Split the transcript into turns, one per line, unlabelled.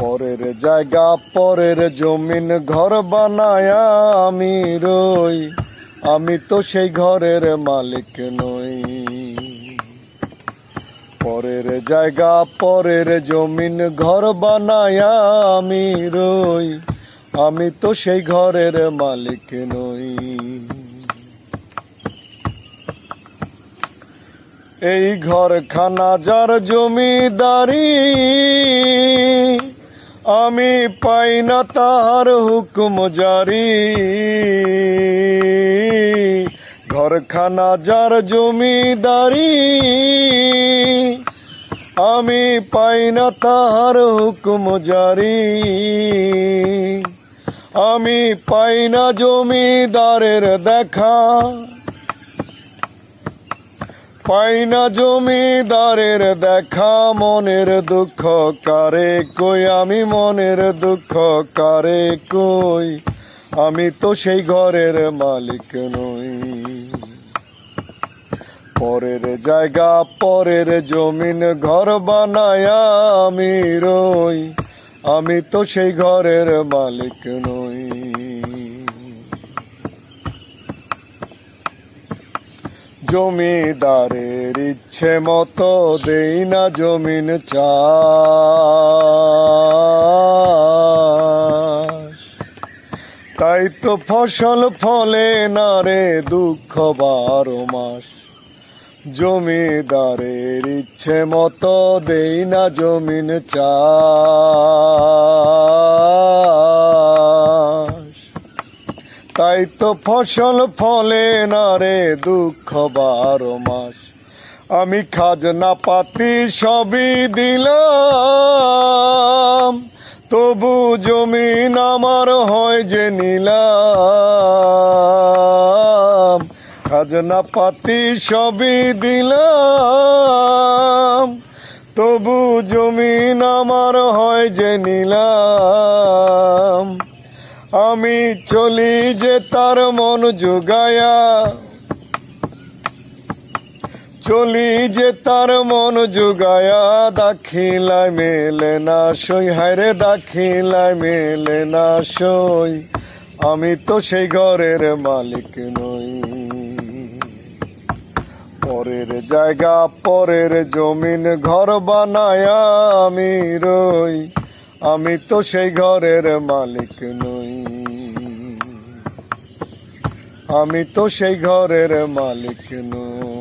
পরের জায়গা পরের জমিন ঘর বানায়া আমি রই, আমি তো সেই ঘরের মালিক নই। পরের জায়গা পরের জমিন ঘর বানায়া আমি রই, আমি তো সেই ঘরের মালিক নই। এই ঘরখানা যার জমিদারি, আমি পাই না তাহার হুকুম জারি। ঘরখানা যার জমিদারি, আমি পাই না তাহার হুকুম জারি। আমি পাই না জমিদারের দেখা, পাই না জমিদারের দেখা। মনের দুঃখ কারে কই, আমি মনের দুঃখ কারে কই, আমি তো সেই ঘরের মালিক নই। পরের জায়গা পরের জমিন ঘর বানায়া আমি রই, আমি তো সেই ঘরের মালিক নই। জমিদারের ইচ্ছে মতো দেই না জমিন চাষ, তাই তো ফসল ফলে না রে দুঃখ 12 মাস। জমিদারের ইচ্ছে মতো দেই না জমিন চাষ, তাই তো ফসল ফলে না রে দুঃখ 12 মাস। আমি খাজনা পাতি সবই দিলাম, তবু জমিন আমার হয় যে নিলাম। খাজনা পাতি সবই দিলাম, তবু জমিন আমার হয় যে নিলাম। আমি চলি যে তার মন জুগায়া, চলি যে তার মন জুগায়া। দাখিলায় মেলে না সই, হায়রে দাখিলায় মেলে না সই, আমি তো সেই ঘরের মালিক নই। পরের জায়গা পরের জমিন ঘর বানায়া আমি রই, আমি তো সেই ঘরের মালিক নই। আমি তো সেই ঘরের মালিক নই।